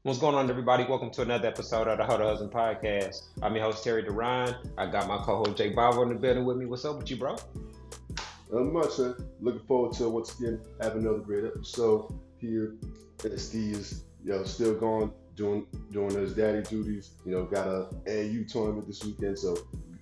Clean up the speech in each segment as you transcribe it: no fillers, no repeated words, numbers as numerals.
What's going on, everybody? Welcome to another episode of the hoetohusbandpodcast. I'm your host, Terry Duran. I got my co-host, Jake Bava, in the building with me. What's up with you, bro? Not much, man. Looking forward to once again having another great episode here. SD is still going doing his daddy duties. Got a AU tournament this weekend, so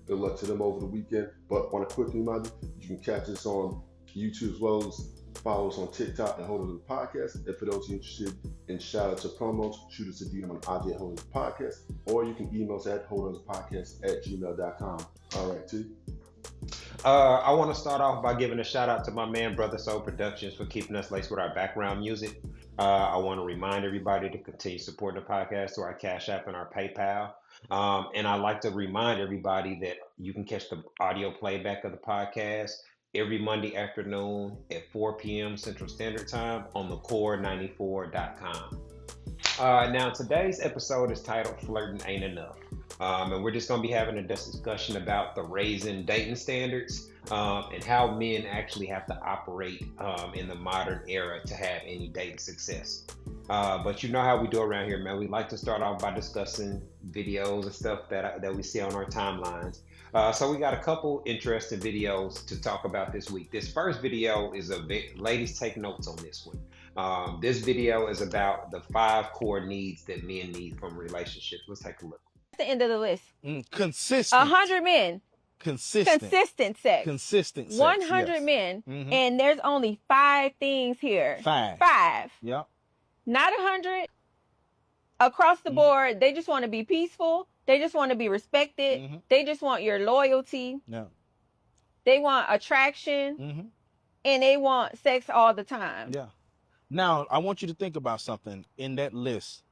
good luck to them over the weekend. But want to quickly remind you can catch us on YouTube as well as follow us on TikTok and Hold On the Podcast. And for those interested in shout outs or promos, shoot us a DM on IG at Hold On the Podcast, or you can email us at holdonthepodcast@gmail.com. All right, T. I want to start off by giving a shout out to my man, Brother Soul Productions, for keeping us laced with our background music. I want to remind everybody to continue supporting the podcast through our Cash App and our PayPal. And I'd like to remind everybody that you can catch the audio playback of the podcast every Monday afternoon at 4 p.m. Central Standard Time on thecore94.com. Now, today's episode is titled Flirting Ain't Enough. And we're just going to be having a discussion about the raising dating standards and how men actually have to operate in the modern era to have any dating success. But you know how we do around here, man. We like to start off by discussing videos and stuff that we see on our timelines. So we got a couple interesting videos to talk about this week. This first video is ladies, take notes on this one. This video is about the 5 core needs that men need from relationships. Let's take a look. The end of the list. Consistent. 100 men. Consistent sex. Consistent sex. 100 yes. men, Mhm. and there's only 5 things here. 5. 5. Yep. Not 100. Across the board, they just want to be peaceful. They just want to be respected. Mhm. They just want your loyalty. Yeah. They want attraction, Mhm. and they want sex all the time. Yeah. Now, I want you to think about something in that list.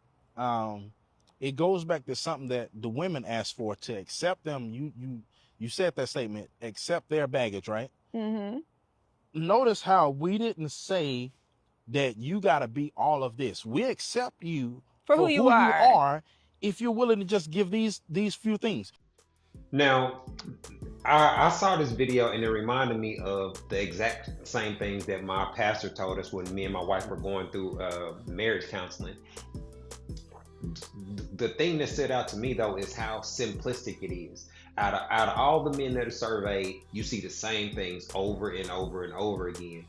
It goes back to something that the women asked for to accept them. You said that statement, accept their baggage, right? Mm-hmm. Notice how we didn't say that you got to be all of this. We accept you For who you are. if you're willing to just give these few things. Now, I saw this video and it reminded me of the exact same things that my pastor told us when me and my wife were going through marriage counseling. The thing that stood out to me, though, is how simplistic it is. Out of all the men that are surveyed, you see the same things over and over and over again.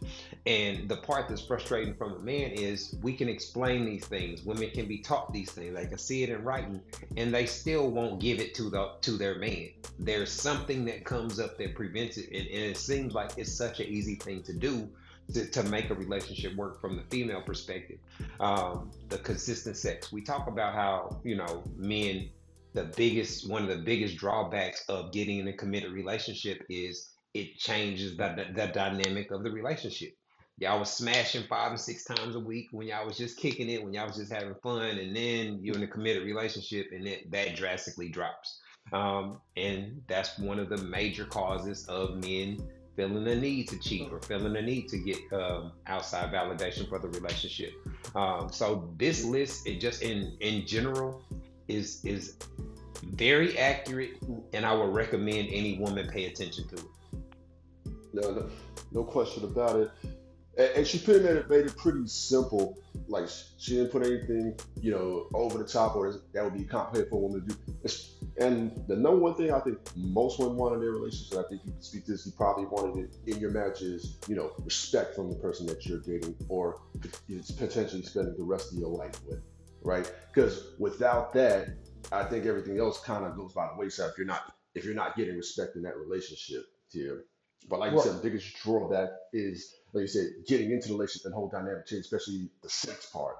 And the part that's frustrating from a man is we can explain these things. Women can be taught these things. They can see it in writing, and they still won't give it to their man. There's something that comes up that prevents it, and it seems like it's such an easy thing to do to make a relationship work from the female perspective. The consistent sex. We talk about how, men, one of the biggest drawbacks of getting in a committed relationship is it changes the dynamic of the relationship. Y'all was smashing 5 and 6 times a week when y'all was just kicking it, when y'all was just having fun, and then you're in a committed relationship and that drastically drops. And that's one of the major causes of men feeling the need to cheat or feeling the need to get outside validation for the relationship. So this list, it just in general is very accurate, and I would recommend any woman pay attention to it. No question about it. And she pretty made it pretty simple. Like, she didn't put anything, over the top, or that would be complicated for a woman to do. And the number one thing I think most women want in their relationship, I think you can speak to this, you probably wanted it in your marriage, is, respect from the person that you're dating or it's potentially spending the rest of your life with, right? Because without that, I think everything else kind of goes by the wayside if you're not getting respect in that relationship here. But like you said, the biggest drawback is, like you said, getting into the relationship and whole dynamic change, especially the sex part.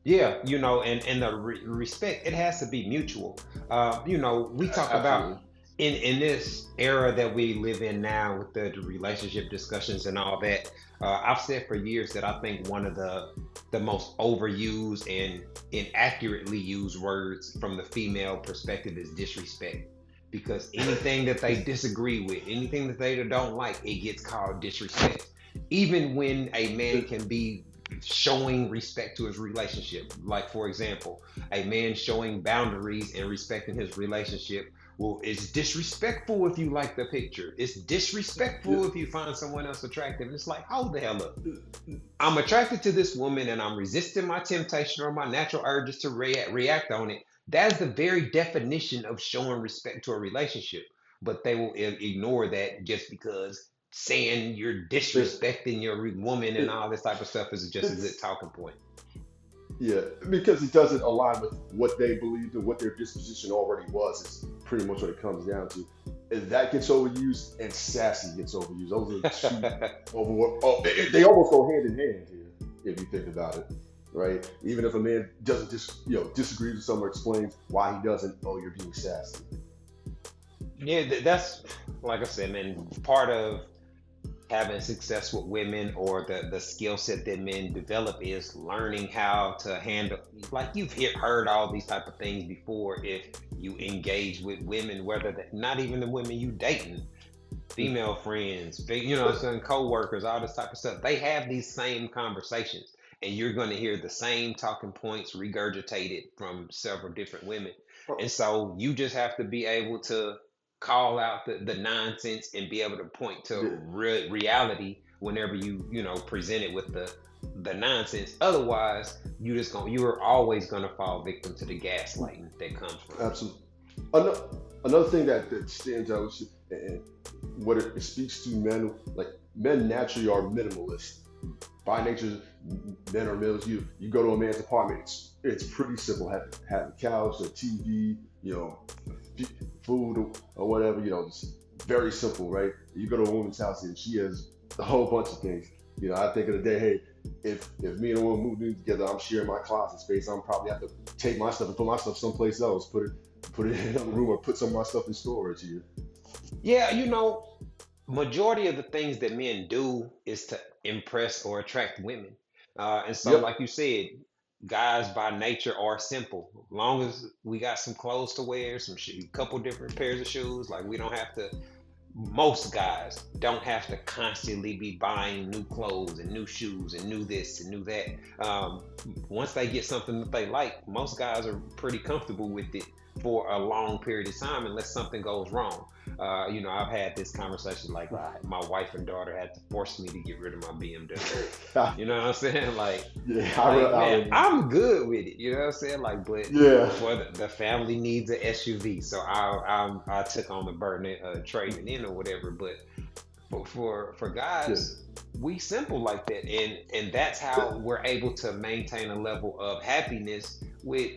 Yeah, and the respect, it has to be mutual. We talk about in this era that we live in now with the relationship discussions and all that. I've said for years that I think one of the most overused and inaccurately used words from the female perspective is disrespect. Because anything that they disagree with, anything that they don't like, it gets called disrespect. Even when a man can be showing respect to his relationship. Like, for example, a man showing boundaries and respecting his relationship well, it's disrespectful if you like the picture. It's disrespectful if you find someone else attractive. And it's like, hold the hell up. I'm attracted to this woman and I'm resisting my temptation or my natural urges to react on it. That's the very definition of showing respect to a relationship. But they will ignore that just because saying you're disrespecting your woman and all this type of stuff is just a good talking point. Yeah, because it doesn't align with what they believed and what their disposition already was. It's pretty much what it comes down to. And that gets overused, and sassy gets overused. Those are two they almost go hand in hand here, if you think about it, right? Even if a man doesn't disagrees with someone, explains why he doesn't. Oh, you're being sassy. Yeah, that's like I said, man. Part of having success with women or the skill set that men develop is learning how to handle, like you've heard all these type of things before. If you engage with women, whether not even the women you dating, female friends, some co-workers, all this type of stuff, they have these same conversations and you're going to hear the same talking points regurgitated from several different women. And so you just have to be able to call out the nonsense and be able to point to reality whenever you present it with the nonsense. Otherwise, you're always gonna fall victim to the gaslighting that comes from it. Absolutely. Another thing that stands out, and what it speaks to men, like men naturally are minimalist. By nature, men are minimalists. You go to a man's apartment, it's pretty simple. Have a couch, a TV, food or whatever, it's very simple, right? You go to a woman's house and she has a whole bunch of things. I think of the day, hey, if me and a woman move in together, I'm sharing my closet space. I'm probably have to take my stuff and put my stuff someplace else, put it in another room or put some of my stuff in storage here. Yeah, majority of the things that men do is to impress or attract women. And so, like you said, guys by nature are simple. As long as we got some clothes to wear, a couple different pairs of shoes, like we don't have to. Most guys don't have to constantly be buying new clothes and new shoes and new this and new that. Once they get something that they like, most guys are pretty comfortable with it for a long period of time, unless something goes wrong. I've had this conversation, like my wife and daughter had to force me to get rid of my BMW. You know what I'm saying? Like, I'm good with it. You know what I'm saying? Like, but for the family needs an SUV, so I took on the burden of trading in or whatever. But for guys, we simple like that, and that's how we're able to maintain a level of happiness with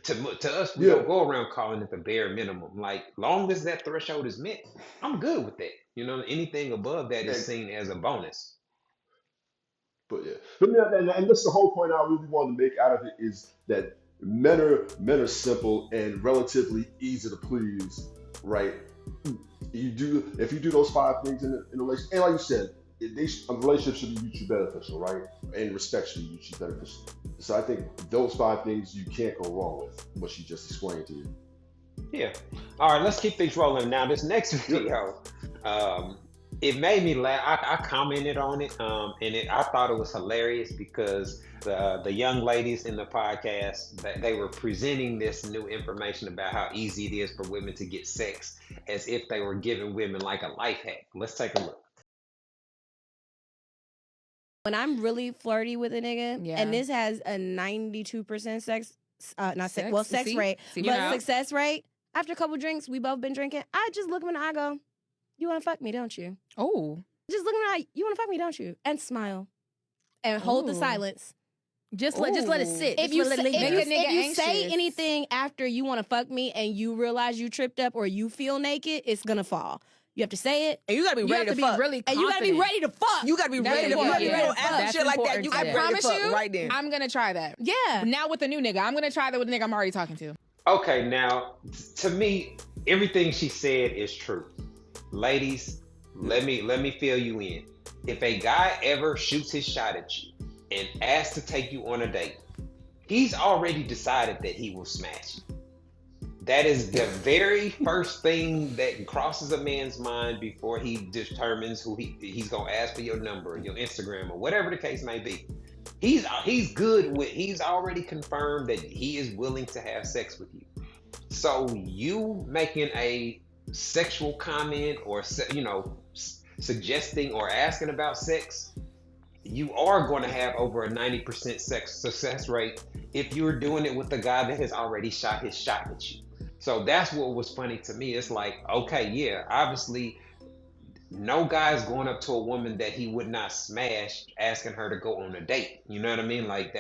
To us, we don't go around calling it the bare minimum. Like, long as that threshold is met, I'm good with that. Anything above that is seen as a bonus. But and that's the whole point I really wanted to make out of it, is that men are simple and relatively easy to please, right? If you do those 5 things in a relationship, and like you said, a relationship should be mutually beneficial, right? And respect should be mutually beneficial. So I think those 5 things you can't go wrong with, what she just explained to you. Yeah. All right, let's keep things rolling. Now, this next video, it made me laugh. I commented on it, and I thought it was hilarious because the young ladies in the podcast, they were presenting this new information about how easy it is for women to get sex, as if they were giving women like a life hack. Let's take a look. When I'm really flirty with a nigga, and this has a 92% sex rate, but success rate, after a couple drinks, we both been drinking, I just look him in the eye, I go, you want to fuck me, don't you? Oh. Just look him in the eye, you want to fuck me, don't you? And smile. And hold the silence. Just let it sit. If you say anything after you want to fuck me and you realize you tripped up or you feel naked, it's going to fall. You have to say it. And you gotta be ready to fuck. And you gotta be ready to fuck. You gotta be ready to fuck. You don't ask shit like that. You gotta be ready to fuck right then. I'm gonna try that. Yeah. Now with a new nigga. I'm gonna try that with a nigga I'm already talking to. Okay, now, to me, everything she said is true. Ladies, let me fill you in. If a guy ever shoots his shot at you and asks to take you on a date, he's already decided that he will smash you. That is the very first thing that crosses a man's mind before he determines who he's gonna ask for your number, your Instagram, or whatever the case may be. He's already confirmed that he is willing to have sex with you. So you making a sexual comment or suggesting or asking about sex, you are going to have over a 90% sex success rate if you're doing it with the guy that has already shot his shot at you. So that's what was funny to me. It's like, okay, yeah, obviously no guy's going up to a woman that he would not smash asking her to go on a date. You know what I mean? Like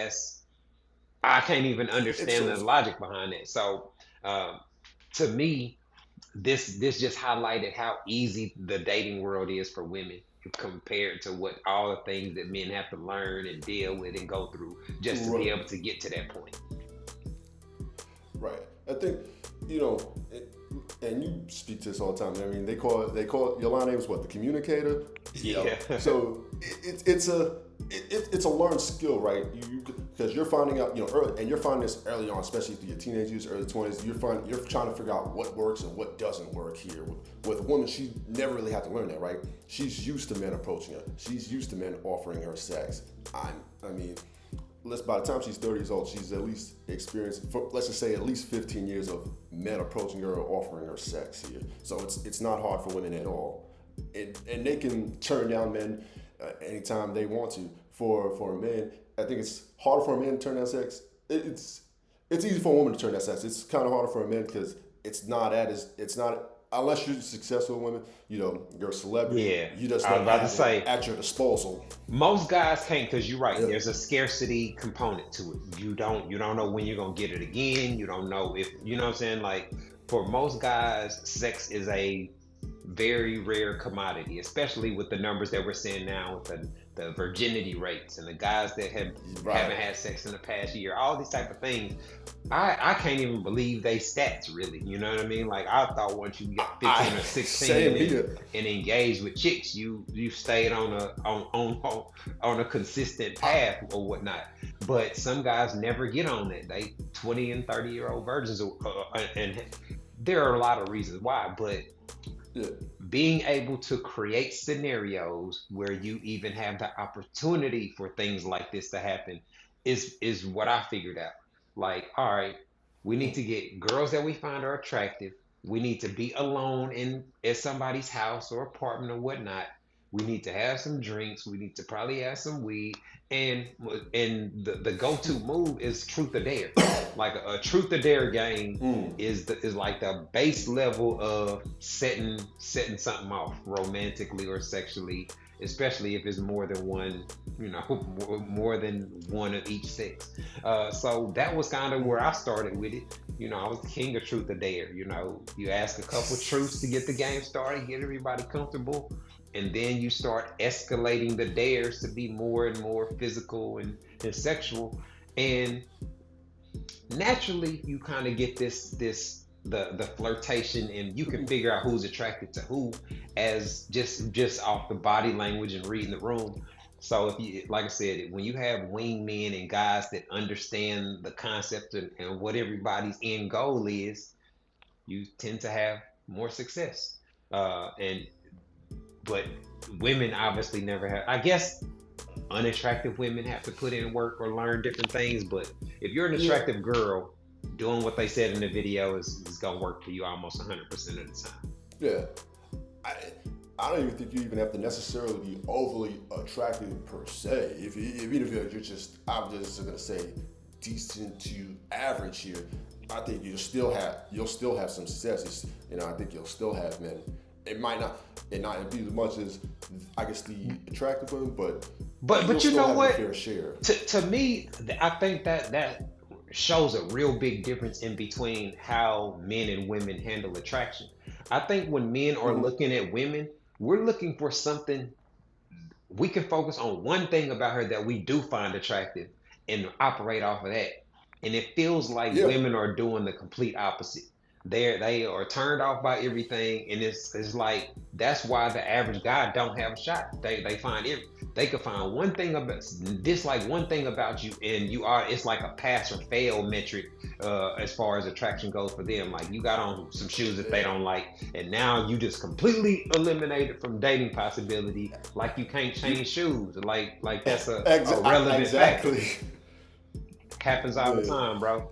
I can't even understand the logic behind it. So to me, this just highlighted how easy the dating world is for women compared to what all the things that men have to learn and deal with and go through just to be able to get to that point. Right. I think, and you speak to this all the time. I mean, they call your line name is what, the communicator. Yeah. So it's a learned skill, right? Because you're finding out, early, and you're finding this early on, especially through your teenage years, early 20s. You're trying to figure out what works and what doesn't work here. With a woman, she never really had to learn that, right? She's used to men approaching her. She's used to men offering her sex. By the time she's 30 years old, she's at least experienced, let's just say, at least 15 years of men approaching her or offering her sex here. So it's not hard for women at all. And they can turn down men anytime they want to. For a man, I think it's harder for a man to turn down sex. It's easy for a woman to turn down sex. It's kind of harder for a man because it's not unless you're successful women, you're a celebrity. Yeah, you just I was about to say at your disposal. Most guys can't, because you're right. Yeah. There's a scarcity component to it. You don't know when you're gonna get it again. You don't know if what I'm saying. Like for most guys, sex is a very rare commodity, especially with the numbers that we're seeing now with the virginity rates and the guys that haven't had sex in the past year. All these type of things. I can't even believe they stats really. You know what I mean? Like I thought once you got 15 or 16 and engaged with chicks, you stayed on a consistent path or whatnot. But some guys never get on that. They 20 and 30-year-old virgins, and there are a lot of reasons why. But being able to create scenarios where you even have the opportunity for things like this to happen is what I figured out. Like, all right, we need to get girls that we find are attractive. We need to be alone at somebody's house or apartment or whatnot. We need to have some drinks. We need to probably have some weed. And the go-to move is truth or dare. Like a truth or dare game is like the base level of setting something off romantically or sexually, especially if it's more than one, more than one of each sex. So that was kind of where I started with it. I was the king of truth or dare. You ask a couple truths to get the game started, get everybody comfortable. And then you start escalating the dares to be more and more physical and sexual. And naturally, you kind of get the flirtation, and you can figure out who's attracted to who as just off the body language and reading the room. So if you, like I said, when you have wingmen and guys that understand the concept and what everybody's end goal is, you tend to have more success. But women obviously never have. I guess unattractive women have to put in work or learn different things. But if you're an attractive girl, doing what they said in the video is going to work for you almost 100% of the time. Yeah. I don't even think you even have to necessarily be overly attractive per se. Even if you're just, I'm just going to say, decent to average here, I think you'll still have some successes. I think you'll still have men. It might not be as much as, I guess, the attractive women, but you know what? Fair share. To me, I think that shows a real big difference in between how men and women handle attraction. I think when men are looking at women, we're looking for something. We can focus on one thing about her that we do find attractive and operate off of that. And it feels like women are doing the complete opposite. They are turned off by everything, and it's like that's why the average guy don't have a shot. They could find one thing about dislike one thing about you, and it's like a pass or fail metric as far as attraction goes for them. Like you got on some shoes that they don't like, and now you just completely eliminated from dating possibility. Like you can't change shoes. Like that's a relevant fact. Happens all the time, bro.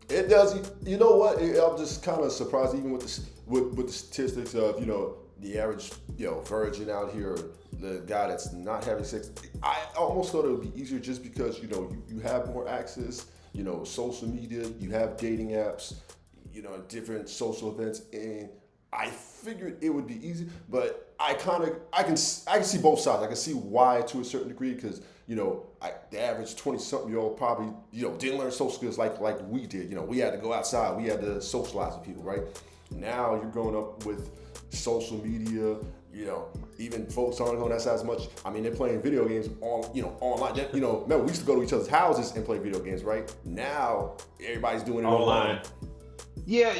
It does. You know what? I'm just kind of surprised, even with the statistics of the average virgin out here, the guy that's not having sex. I almost thought it would be easier just because you have more access. Social media. You have dating apps. Different social events, and I figured it would be easy. But I can see both sides. I can see why to a certain degree because the average 20-something-year-old probably, didn't learn social skills like we did. We had to go outside. We had to socialize with people, right? Now you're growing up with social media, even folks aren't going outside as much. I mean, they're playing video games online. Remember, we used to go to each other's houses and play video games, right? Now, everybody's doing it online. Yeah,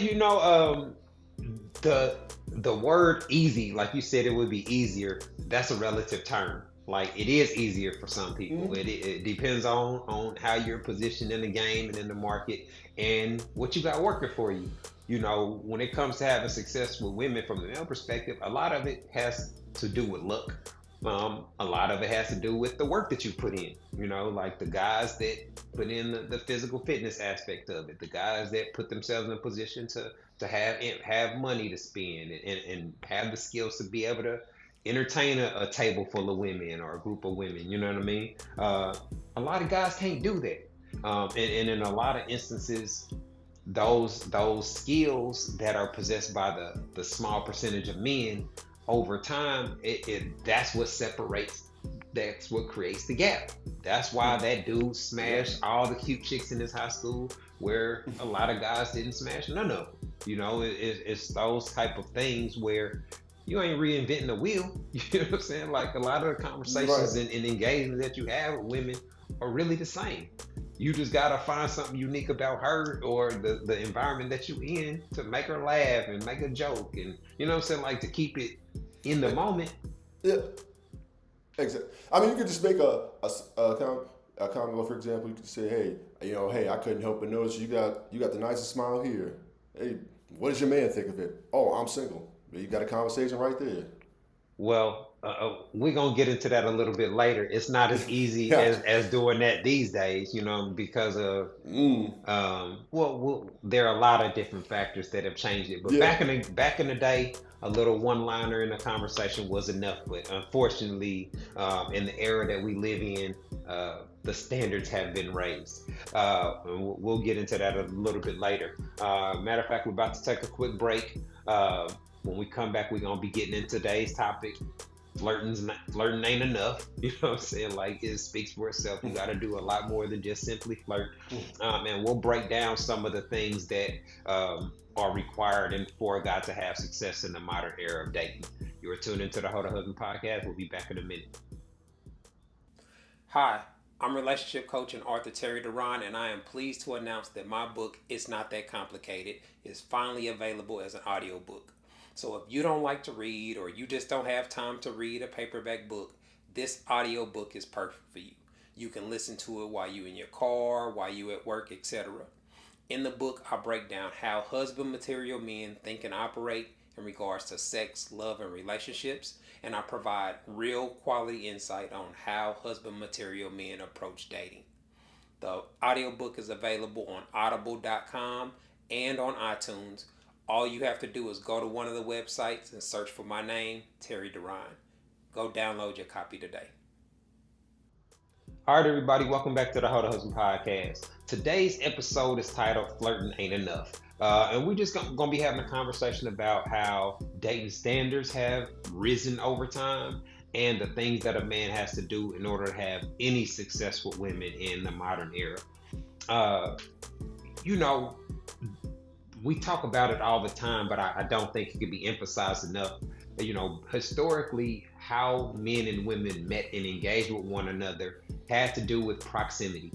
the word easy, like you said, it would be easier. That's a relative term. Like, it is easier for some people. Mm-hmm. It depends on how you're positioned in the game and in the market and what you got working for you. When it comes to having success with women from the male perspective, a lot of it has to do with luck. A lot of it has to do with the work that you put in. Like the guys that put in the physical fitness aspect of it, the guys that put themselves in a position to have money to spend and have the skills to be able to entertain a table full of women or a group of women. You know what I mean? A lot of guys can't do that, and in a lot of instances, those skills that are possessed by the small percentage of men over time, that's what separates. That's what creates the gap. That's why that dude smashed all the cute chicks in his high school, where a lot of guys didn't smash none of them. It's those type of things where you ain't reinventing the wheel. You know what I'm saying? Like, a lot of the conversations and engagement that you have with women are really the same. You just gotta find something unique about her or the environment that you in to make her laugh and make a joke, and you know what I'm saying, like, to keep it in the moment. Yeah, exactly. I mean, you could just make a comment. For example, you could say, hey, I couldn't help but notice you got the nicest smile here. Hey, what does your man think of it? Oh, I'm single. You got a conversation right there. Well, we're going to get into that a little bit later. It's not as easy as doing that these days, because of, there are a lot of different factors that have changed it. But back in the day, a little one-liner in a conversation was enough. But unfortunately, in the era that we live in, the standards have been raised. And we'll get into that a little bit later. Matter of fact, we're about to take a quick break. When we come back, we're going to be getting into today's topic. Flirting ain't enough. You know what I'm saying? Like, it speaks for itself. You got to do a lot more than just simply flirt. And we'll break down some of the things that are required for a guy to have success in the modern era of dating. You are tuned into the Hold a Husband podcast. We'll be back in a minute. Hi, I'm relationship coach and author Terry Duran, and I am pleased to announce that my book, It's Not That Complicated, is finally available as an audiobook. So if you don't like to read, or you just don't have time to read a paperback book, this audiobook is perfect for you. You can listen to it while you're in your car, while you're at work, etc. In the book, I break down how husband material men think and operate in regards to sex, love, and relationships, and I provide real quality insight on how husband material men approach dating. The audiobook is available on audible.com and on iTunes. All you have to do is go to one of the websites and search for my name, Terry Duran. Go download your copy today. All right, everybody, welcome back to the Hold a Husband podcast. Today's episode is titled Flirting Ain't Enough. And we're just going to be having a conversation about how dating standards have risen over time and the things that a man has to do in order to have any success with women in the modern era. We talk about it all the time, but I don't think it can be emphasized enough. Historically, how men and women met and engaged with one another had to do with proximity.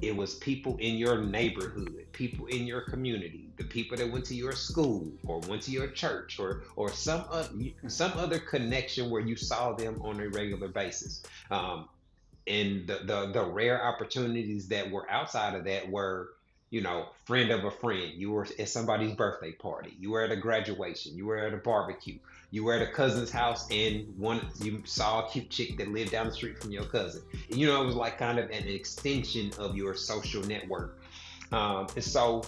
It was people in your neighborhood, people in your community, the people that went to your school or went to your church or some other connection where you saw them on a regular basis. And the rare opportunities that were outside of that were, friend of a friend. You were at somebody's birthday party. You were at a graduation. You were at a barbecue. You were at a cousin's house and you saw a cute chick that lived down the street from your cousin. And, it was like kind of an extension of your social network. And so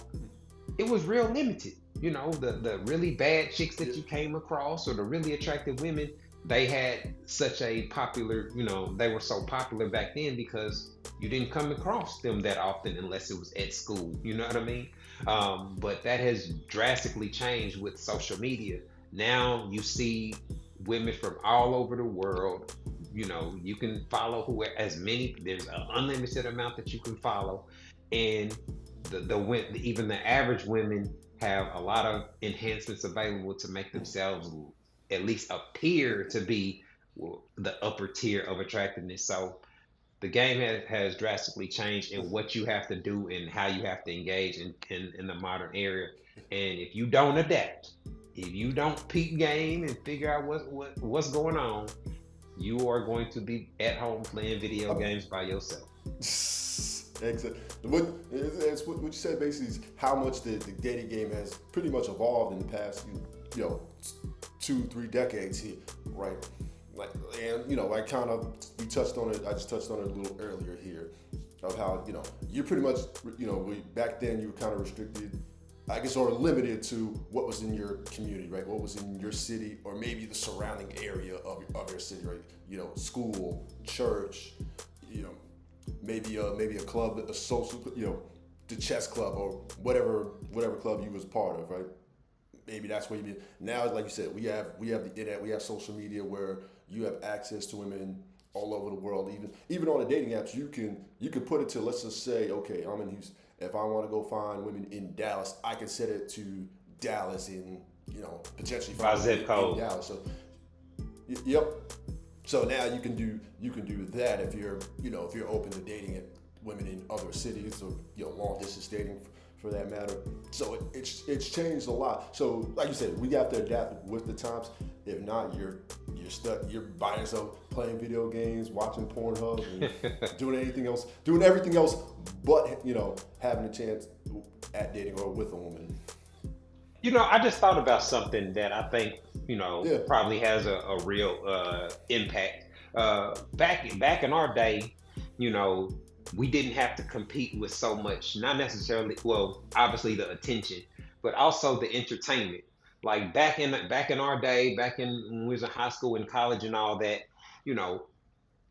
it was real limited. You know, the really bad chicks that you came across or the really attractive women, they had such a popular, you know, they were so popular back then because you didn't come across them that often unless it was at school. You know what I mean? But that has drastically changed with social media. Now you see women from all over the world. You know, you can follow there's an unlimited amount that you can follow. And even the average women have a lot of enhancements available to make themselves at least appear to be the upper tier of attractiveness. So the game has drastically changed in what you have to do and how you have to engage in the modern era. And if you don't adapt, if you don't peep game and figure out what's going on, you are going to be at home playing video games by yourself. Exactly. What you said basically is how much the dating game has pretty much evolved in the past, 2-3 decades here, right? Like, and we touched on it. I just touched on it a little earlier here, of how you're pretty much back then you were kind of restricted, I guess, or limited to what was in your community, right? What was in your city, or maybe the surrounding area of your city, right? School, church, maybe a club, a social, the chess club or whatever club you was part of, right? Maybe that's where you be. Now, like you said, we have the internet, we have social media where you have access to women all over the world. Even on the dating apps, you can put it to, let's just say, okay, I'm in Houston. If I want to go find women in Dallas, I can set it to Dallas and potentially find zip code in Dallas. So, yep. So now you can do that if you're open to dating women in other cities or long distance dating for that matter. So it's changed a lot. So like you said, we have to adapt with the times. If not, you're stuck. You're by yourself playing video games, watching Pornhub, and doing everything else but having a chance at dating or with a woman. I just thought about something that I think probably has a real impact. Back in our day, we didn't have to compete with so much, not necessarily, well, obviously the attention, but also the entertainment. Like back in our day, when we was in high school and college and all that,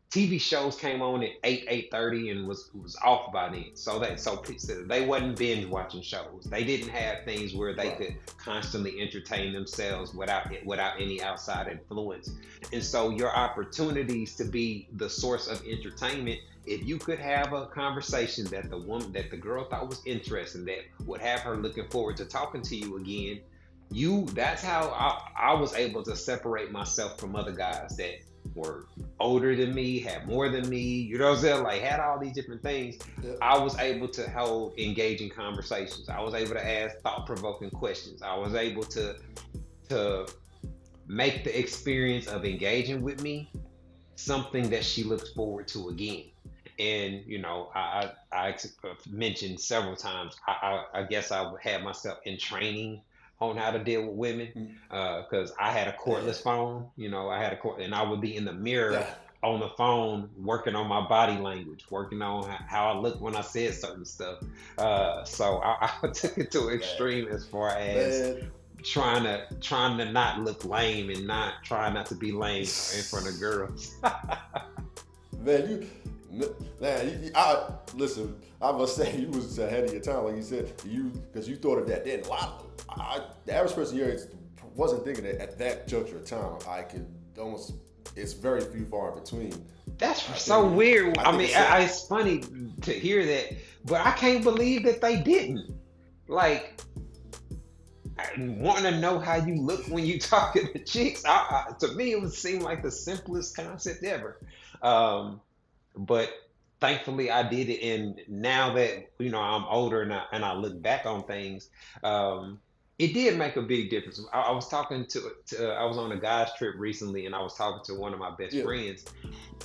TV shows came on at 8:30 and was off by then. So they wasn't binge watching shows. They didn't have things where they could constantly entertain themselves without any outside influence. And so your opportunities to be the source of entertainment, if you could have a conversation that the girl thought was interesting, that would have her looking forward to talking to you again, that's how I was able to separate myself from other guys that were older than me, had more than me, you know what I'm saying? Like had all these different things. Yeah. I was able to hold engaging conversations. I was able to ask thought-provoking questions. I was able to make the experience of engaging with me something that she looks forward to again. And I mentioned several times, I guess I had myself in training on how to deal with women, because I had a cordless phone. And I would be in the mirror on the phone working on my body language, working on how I look when I said certain stuff. So I took it to an extreme as far as trying to not look lame and trying not to be lame in front of girls. Listen, I must say you was ahead of your time, like you said, because you thought of that then. The average person your age wasn't thinking that at that juncture of time. It's very few far in between. That's so weird. It's funny to hear that, but I can't believe that they didn't. Like, wanting to know how you look when you talking to chicks, to me, it would seem like the simplest concept ever. But thankfully I did it. And now that, I'm older and I look back on things, it did make a big difference. I was talking I was on a guy's trip recently and I was talking to one of my best friends,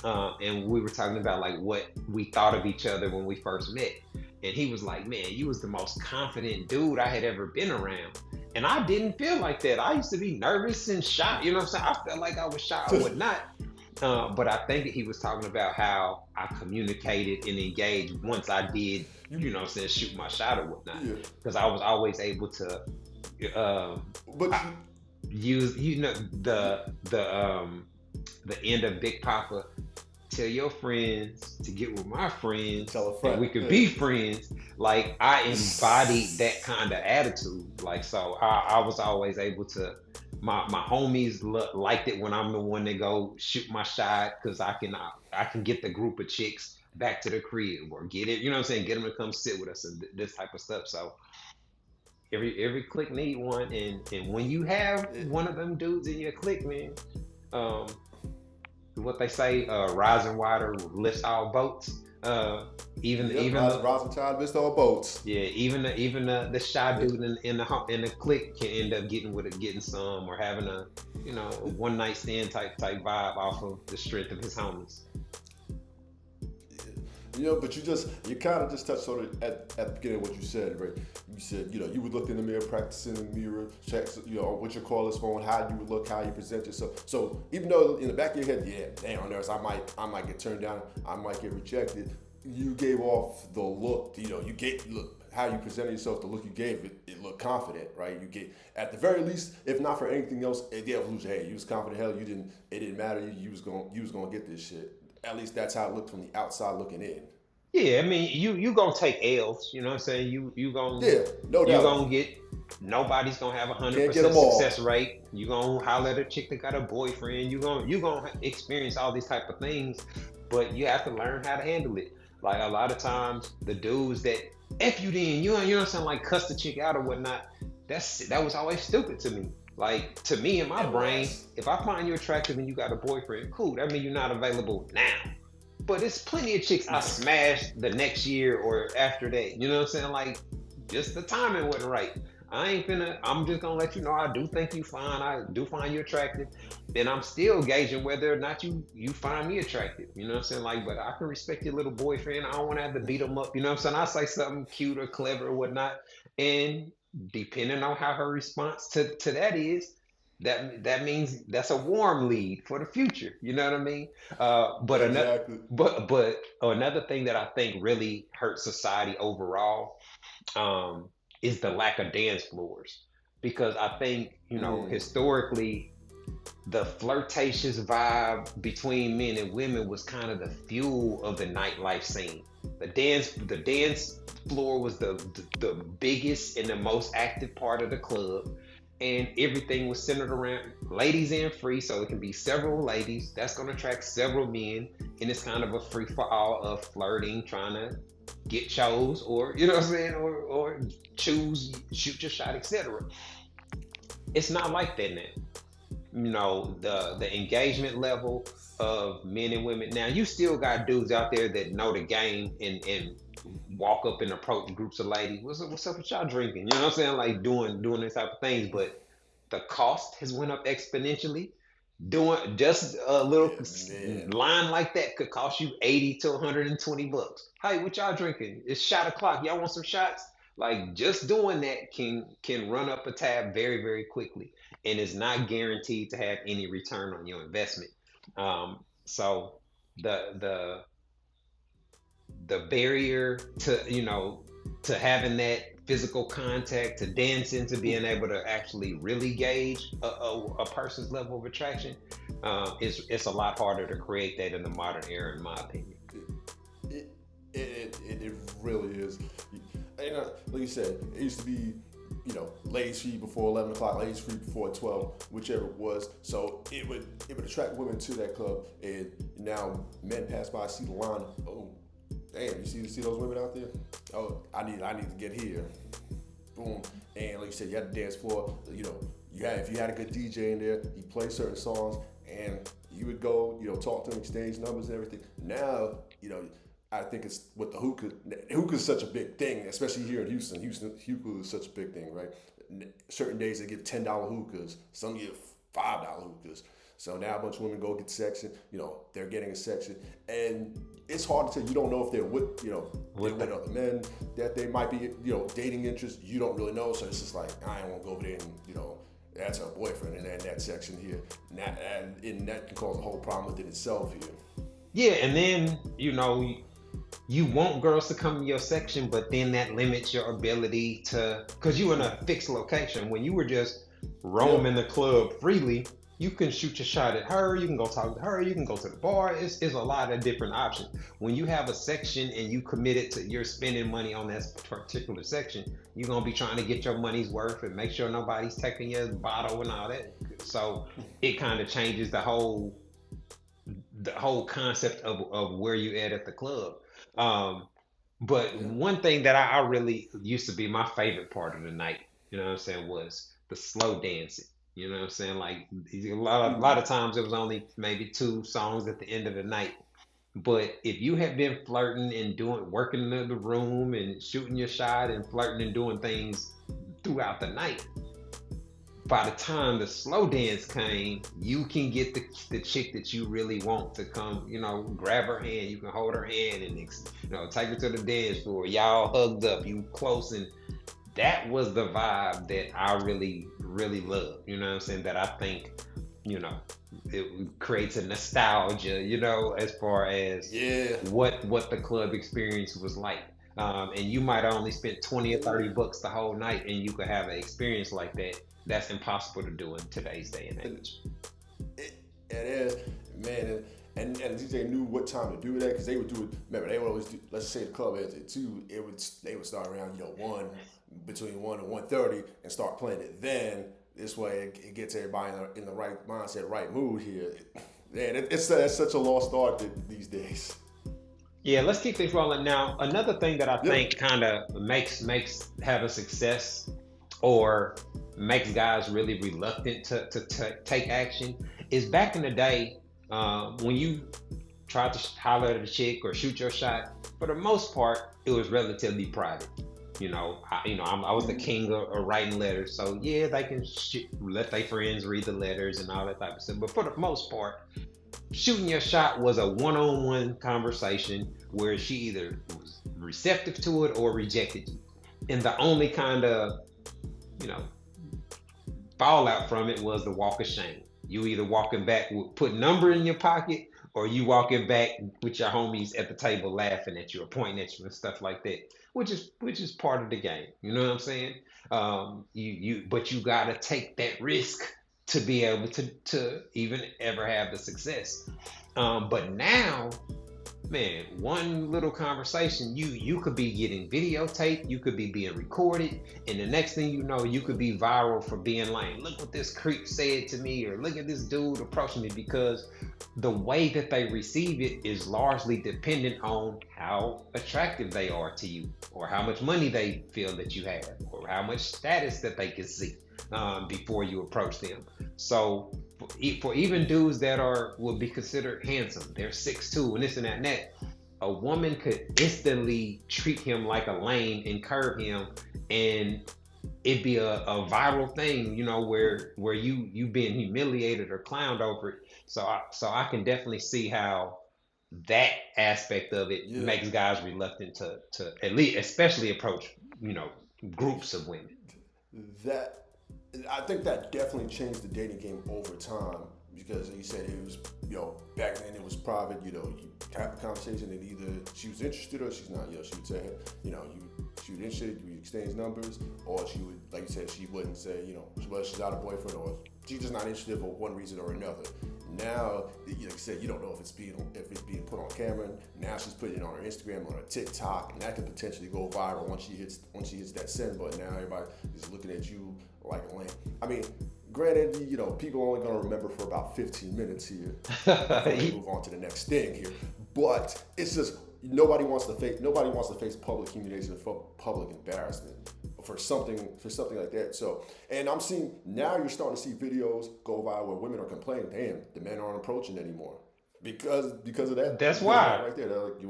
and we were talking about like what we thought of each other when we first met. And he was like, man, you was the most confident dude I had ever been around. And I didn't feel like that. I used to be nervous and shy. You know what I'm saying? I felt like I was shy or whatnot. But I think that he was talking about how I communicated and engaged once I did, shoot my shot or whatnot. Because I was always able to use, the end of Big Papa. Tell your friends to get with my friends, and we could be friends. Like, I embodied that kind of attitude. Like, so I was always able to. My homies liked it when I'm the one that go shoot my shot, because I can get the group of chicks back to the crib, or get it, you know what I'm saying, get them to come sit with us and this type of stuff. So every clique need one, and when you have one of them dudes in your clique, man, what they say, rising water lifts all boats. Even rising tide lifts all boats. Yeah, even the shy dude in the clique can end up getting some, or having a one night stand type vibe off of the strength of his homies. But you kind of just touched on it at the beginning of what you said, right? You said, you would look in the mirror, practicing in the mirror, checks, what your call is phone, how you would look, how you present yourself. So even though in the back of your head, damn, nurse, I might get turned down, I might get rejected, you gave off the look, how you presented yourself, the look you gave, it looked confident, right? You get, at the very least, if not for anything else, hey, you was confident, hell, it didn't matter, you was gonna get this shit. At least that's how it looked from the outside looking in. Yeah, I mean, you gonna take L's, you know what I'm saying? You gonna, no doubt. You gonna get, nobody's gonna have 100% success rate. You gonna holler at a chick that got a boyfriend. You gonna experience all these type of things, but you have to learn how to handle it. Like, a lot of times, the dudes that F you then, you know what I'm saying, like cuss the chick out or whatnot, that was always stupid to me. Like, to me, in my brain, if I find you attractive and you got a boyfriend, cool, that means you're not available now. But there's plenty of chicks I smashed the next year or after that. You know what I'm saying? Like, just the timing wasn't right. I'm just gonna let you know, I do think you fine. I do find you attractive. And I'm still gauging whether or not you find me attractive. You know what I'm saying? Like, but I can respect your little boyfriend. I don't want to have to beat him up. You know what I'm saying? I say something cute or clever or whatnot. And depending on how her response to that is, that means that's a warm lead for the future. You know what I mean? But another thing that I think really hurts society overall, is the lack of dance floors. Because I think, historically, the flirtatious vibe between men and women was kind of the fuel of the nightlife scene. The dance floor was the biggest and the most active part of the club. And everything was centered around ladies and free, so it can be several ladies. That's going to attract several men, and it's kind of a free for all of flirting, trying to get chose, or you know what I'm saying, or choose, shoot your shot, etc. It's not like that now. The engagement level of men and women. Now, you still got dudes out there that know the game and walk up and approach groups of ladies. What's up with y'all drinking? You know what I'm saying? Like doing this type of things, but the cost has went up exponentially. Doing just a little line like that could cost you $80 to $120. Hey, what y'all drinking? It's shot o'clock. Y'all want some shots? Like, just doing that can run up a tab very, very quickly, and is not guaranteed to have any return on your investment. So the barrier to having that physical contact, to dancing, to being able to actually really gauge a person's level of attraction, it's a lot harder to create that in the modern era, in my opinion. It really is. Like you said, it used to be, ladies free before 11 o'clock, ladies free before 12, whichever it was. So it would attract women to that club, and now men pass by, see the line. Oh, damn! You see those women out there? Oh, I need to get here. Boom! And like you said, you had the dance floor. If you had a good DJ in there, he played certain songs, and you would go, talk to him, exchange numbers and everything. Now, I think it's with the hookah. Hookah is such a big thing, especially here in Houston. Hookah is such a big thing, right? Certain days they give $10 hookahs. Some give $5 hookahs. So now a bunch of women go get section. They're getting a section, and it's hard to tell. You don't know if they're with other men that they might be, dating interest. You don't really know. So it's just like, I don't want to go over there and, that's her boyfriend in that section here. And that can cause a whole problem within itself here. Yeah, and then, you want girls to come to your section, but then that limits your ability to, because you're in a fixed location. When you were just roaming the club freely, you can shoot your shot at her, you can go talk to her, you can go to the bar. It's a lot of different options. When you have a section and you committed to, you're spending money on that particular section, you're going to be trying to get your money's worth and make sure nobody's taking your bottle and all that. So it kind of changes the whole concept of where you at the club. But one thing that I really used to be my favorite part of the night, was the slow dancing. You know what I'm saying? Like a lot of times it was only maybe 2 songs at the end of the night. But if you have been flirting and working in the room and shooting your shot and flirting and doing things throughout the night, by the time the slow dance came, you can get the chick that you really want to come, grab her hand. You can hold her hand and, take her to the dance floor. Y'all hugged up, you close. And that was the vibe that I really, really love. You know what I'm saying? That I think, it creates a nostalgia, as far as what the club experience was like. And you might have only spent 20 or 30 bucks the whole night, and you could have an experience like that. That's impossible to do in today's day and age. It is, man. And DJ knew what time to do that, because they would do it. Remember, they would always do, let's say the club ends at 2, they would start around, 1, between 1 and 1:30 and start playing it then. This way it gets everybody in the right mindset, right mood here. Man, it's such a lost art these days. Yeah, let's keep things rolling. Now, another thing that I think kind of makes have a success or makes guys really reluctant to take action is back in the day when you tried to holler at a chick or shoot your shot. For the most part, it was relatively private. I was the king of writing letters, so yeah, they can let their friends read the letters and all that type of stuff. But for the most part, shooting your shot was a one-on-one conversation where she either was receptive to it or rejected you. And the only kind of, fallout from it was the walk of shame. You either walking back with put number in your pocket, or you walking back with your homies at the table laughing at you or pointing at you and stuff like that, which is part of the game. You know what I'm saying? But you gotta take that risk to be able to even ever have the success. But now, man, one little conversation, you could be getting videotaped, you could be being recorded, and the next thing you know, you could be viral for being like, look what this creep said to me, or look at this dude approaching me, because the way that they receive it is largely dependent on how attractive they are to you, or how much money they feel that you have, or how much status that they can see before you approach them. So for even dudes that will be considered handsome, they're 6'2" and this and that and that, a woman could instantly treat him like a lame and curve him, and it'd be a viral thing, where you being humiliated or clowned over it. So I can definitely see how that aspect of it makes guys reluctant to at least, especially approach, groups of women. I think that definitely changed the dating game over time, because you said it was, back then it was private, you have a conversation and either she was interested or she's not. She would say, she was interested, we exchange numbers, or she would, like you said, she wouldn't say, she's not a boyfriend, or she's just not interested for one reason or another. Now, like you said, you don't know if it's being put on camera. Now she's putting it on her Instagram, on her TikTok, and that could potentially go viral once she hits that send button. Now everybody is looking at you like a lame. I mean, granted, people are only going to remember for about 15 minutes here. Move on to the next thing here, but it's just nobody wants to face public humiliation, public embarrassment for something like that. So, and I'm seeing now, you're starting to see videos go viral where women are complaining, damn, the men aren't approaching anymore because of that. That's why right there. They're like,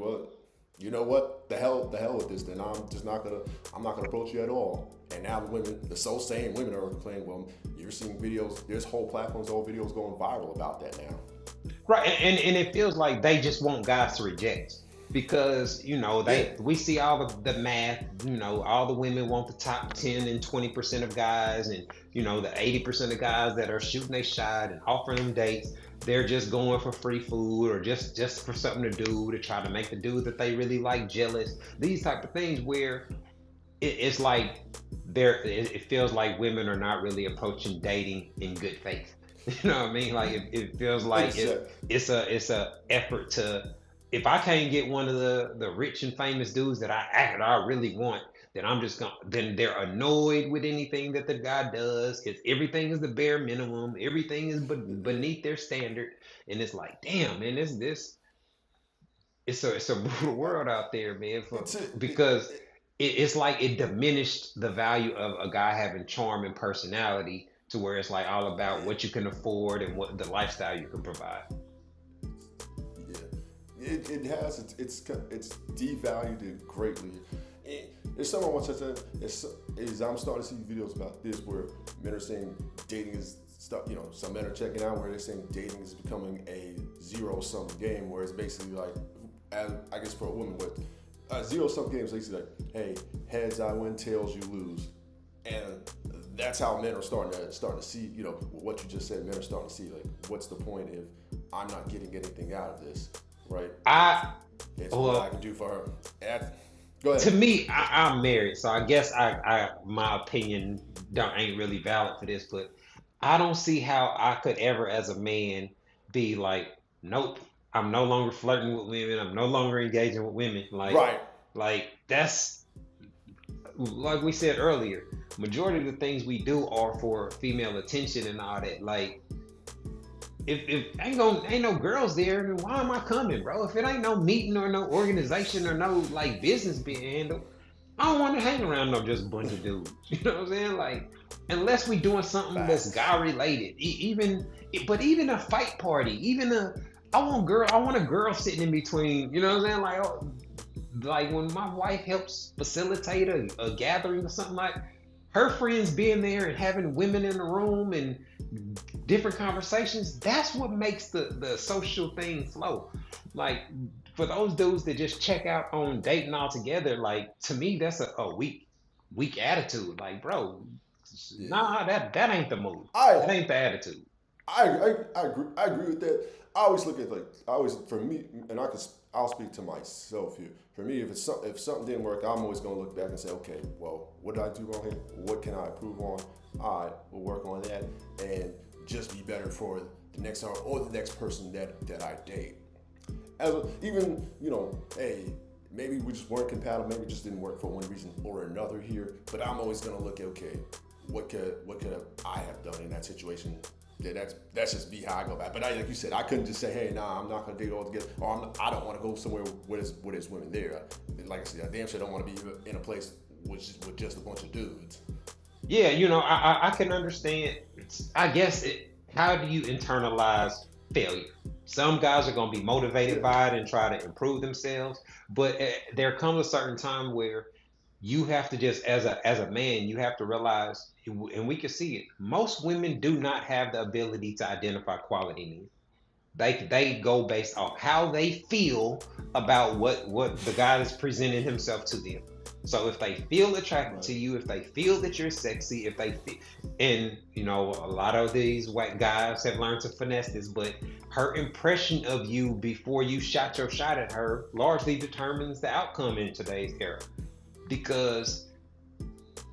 you know what? The hell with this. Then I'm not gonna approach you at all. And now the same women are complaining. Well, you're seeing videos. There's whole platforms, whole videos going viral about that now. Right, and it feels like they just want guys to reject. because we see all the math. All the women want the top 10 and 20% of guys, and the 80% of guys that are shooting their shot and offering them dates, they're just going for free food or just for something to do to try to make the dude that they really like jealous. These type of things where it's like it feels like women are not really approaching dating in good faith. You know what I mean? Like it feels like it's a effort to, if I can't get one of the rich and famous dudes that I really want, then they're annoyed with anything that the guy does. Everything is the bare minimum. Everything is beneath their standard. And it's like, damn, man, it's a brutal world out there, man. Because it's like it diminished the value of a guy having charm and personality to where it's like all about what you can afford and what the lifestyle you can provide. It has it's devalued it greatly. There's something I want to say is I'm starting to see videos about this where men are saying dating is stuff. Some men are checking out where they're saying dating is becoming a zero-sum game, where it's basically like, I guess for a woman, with zero-sum games, basically like, hey, heads I win, tails you lose, and that's how men are starting to see. What you just said, men are starting to see like, what's the point if I'm not getting anything out of this? Right. What I can do for her. Go ahead. To me, I'm married, so I guess my opinion ain't really valid for this, but I don't see how I could ever, as a man, be like, nope, I'm no longer flirting with women. I'm no longer engaging with women. Like that's like we said earlier. Majority of the things we do are for female attention and all that. Like, if ain't no girls there, then why am I coming, bro? If it ain't no meeting or no organization or no like business being handled, I don't want to hang around no just bunch of dudes. You know what I'm saying? Like, unless we doing something that's guy related, even a fight party, I want a girl sitting in between. You know what I'm saying? Like when my wife helps facilitate a gathering or something, like her friends being there and having women in the room and different conversations, that's what makes the social thing flow. Like, for those dudes that just check out on dating altogether, like, to me, that's a weak attitude. Like, bro, nah, that ain't the move. That ain't the attitude. I agree with that. I always look at for me, and I'll speak to myself here. For me, if something didn't work, I'm always gonna look back and say, okay, well, what did I do wrong here? What can I improve on? I will work on that and just be better for the next hour or the next person that I date. Hey, maybe we just weren't compatible. Maybe it just didn't work for one reason or another here. But I'm always gonna look at, okay, what could I have done in that situation? That's just be how I go back. But like you said, I couldn't just say, hey, nah, I'm not gonna date all together, or I don't want to go somewhere where there's women there. Like I said, I damn sure don't want to be in a place with just a bunch of dudes. Yeah, I can understand. I guess how do you internalize failure? Some guys are gonna be motivated by it and try to improve themselves, but there comes a certain time where you have to just, as a man, you have to realize, and we can see it, most women do not have the ability to identify quality needs. They go based off how they feel about what the guy is presenting himself to them. So if they feel attracted to you, if they feel that you're sexy, if they feel, and a lot of these white guys have learned to finesse this, but her impression of you before you shot your shot at her largely determines the outcome in today's era. Because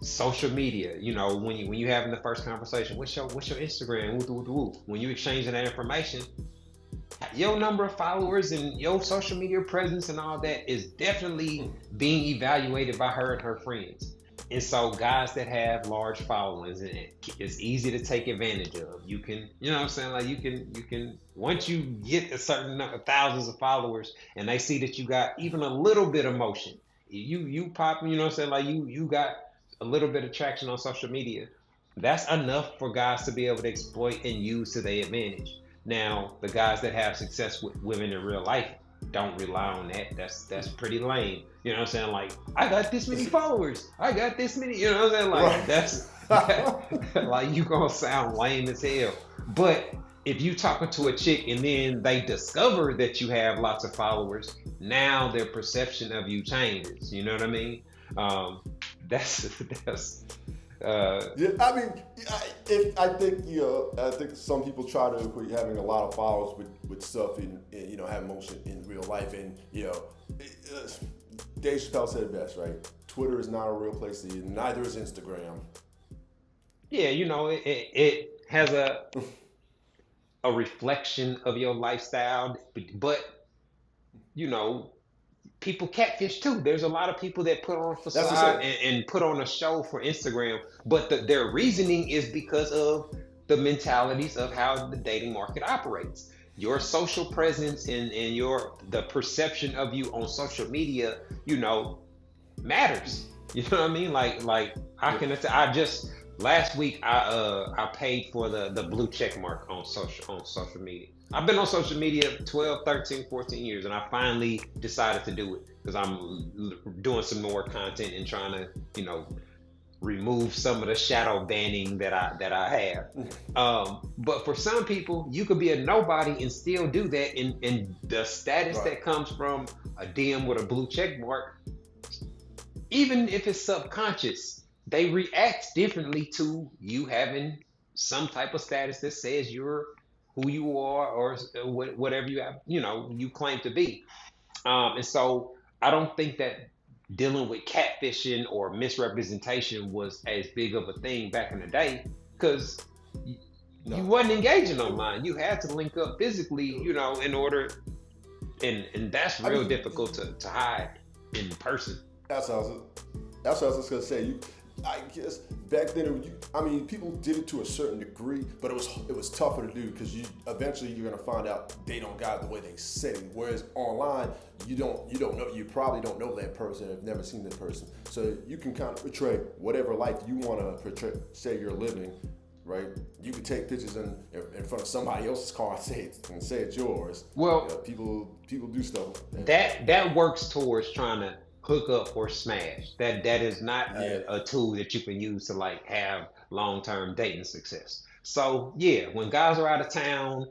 social media, when you having the first conversation, what's your Instagram? When you exchanging that information, your number of followers and your social media presence and all that is definitely being evaluated by her and her friends. And so guys that have large followings, it's easy to take advantage of. You can, like you can once you get a certain number, thousands of followers, and they see that you got even a little bit of motion, you pop, like you got a little bit of traction on social media. That's enough for guys to be able to exploit and use to their advantage. Now, the guys that have success with women in real life don't rely on that. That's pretty lame. Like, I got this many followers. I got this many, Like, that's like, you gonna sound lame as hell. But if you talking to a chick and then they discover that you have lots of followers, now their perception of you changes. You know what I mean? That's Yeah, I mean, I think some people try to equate having a lot of followers with stuff in have motion in real life, and Dave Chappelle said it best, right? Twitter is not a real place to be. Neither is Instagram. Yeah, it has a reflection of your lifestyle, but people catfish too. There's a lot of people that put on a facade and put on a show for Instagram, but their reasoning is because of the mentalities of how the dating market operates. Your social presence and the perception of you on social media, matters. You know what I mean? Like I just last week I paid for the blue check mark on social media. I've been on social media 12, 13, 14 years, and I finally decided to do it because I'm doing some more content and trying to, remove some of the shadow banning that I have. But for some people, you could be a nobody and still do that, and the status that comes from a DM with a blue check mark, even if it's subconscious, they react differently to you having some type of status that says you're who you are or whatever you have, you claim to be. And so I don't think that dealing with catfishing or misrepresentation was as big of a thing back in the day because you wasn't engaging online. You had to link up physically, in order, and that's real difficult to hide in person. That's what I was just gonna say. I guess back then, people did it to a certain degree, but it was tougher to do because eventually you're gonna find out they don't got it the way they said it. Whereas online, you don't know, you probably don't know that person, have never seen that person, so you can kind of portray whatever life you want to portray. Say you're living, right? You can take pictures in front of somebody else's car and say it's yours. Well, people do stuff. That works towards trying to hook up or smash. That is not a tool that you can use to have long-term dating success. So when guys are out of town,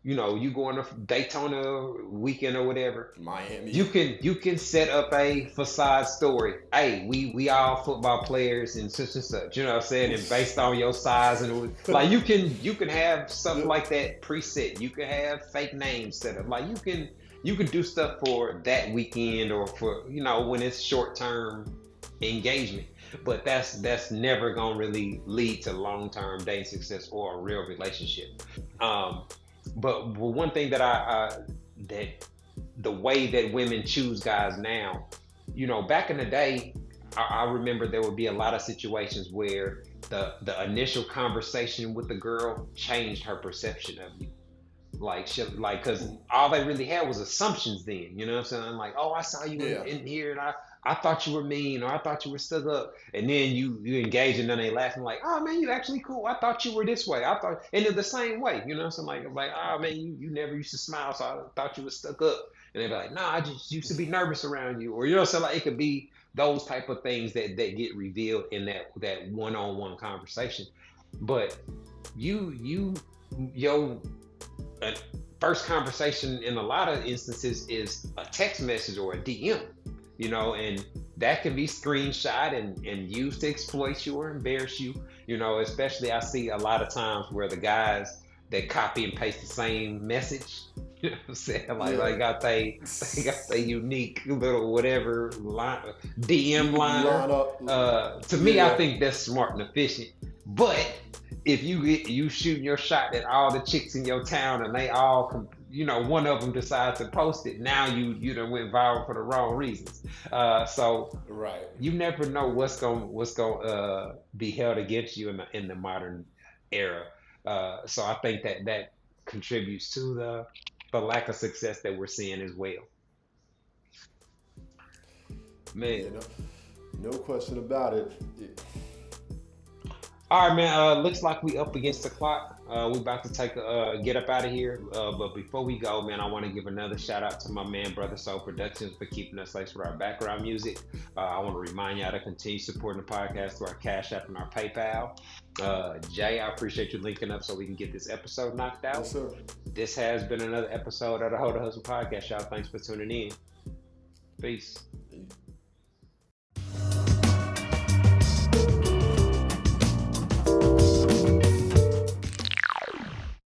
you go on a Daytona weekend or whatever, Miami, you can set up a facade story. Hey, we all football players and such and such, you know what I'm saying? And based on your size and you can have something like that preset. You can have fake names set up. You can do stuff for that weekend or for, when it's short-term engagement. But that's never going to really lead to long-term dating success or a real relationship. But one thing that that the way that women choose guys now, back in the day, I remember there would be a lot of situations where the initial conversation with the girl changed her perception of you. Because all they really had was assumptions then, you know what I'm saying? Like, oh, I saw you in here and I thought you were mean or I thought you were stuck up. And then you engage and then they laughing like, oh man, you actually cool. I thought you were this way. and they're the same way, you know what I'm saying? Like, oh man, you never used to smile, so I thought you were stuck up. And they'd be like, nah, I just used to be nervous around you. Or, you know what I'm saying? Like, it could be those type of things that get revealed in that one-on-one conversation. But your first conversation in a lot of instances is a text message or a DM, and that can be screenshot and used to exploit you or embarrass you, especially I see a lot of times where the guys that copy and paste the same message, you know what I'm saying? They got they unique little whatever line, DM line. To me, I think that's smart and efficient. But if you shooting your shot at all the chicks in your town and they all, one of them decides to post it, now you done went viral for the wrong reasons. So you never know what's going be held against you in the modern era. So I think that contributes to the lack of success that we're seeing as well. Man, no question about it. All right, man. Looks like we up against the clock. We about to get up out of here. But before we go, man, I want to give another shout out to my man, Brother Soul Productions, for keeping us laced with our background music. I want to remind y'all to continue supporting the podcast through our Cash App and our PayPal. Jay, I appreciate you linking up so we can get this episode knocked out. Yes, sir. This has been another episode of the How to Hustle podcast, y'all. Thanks for tuning in. Peace.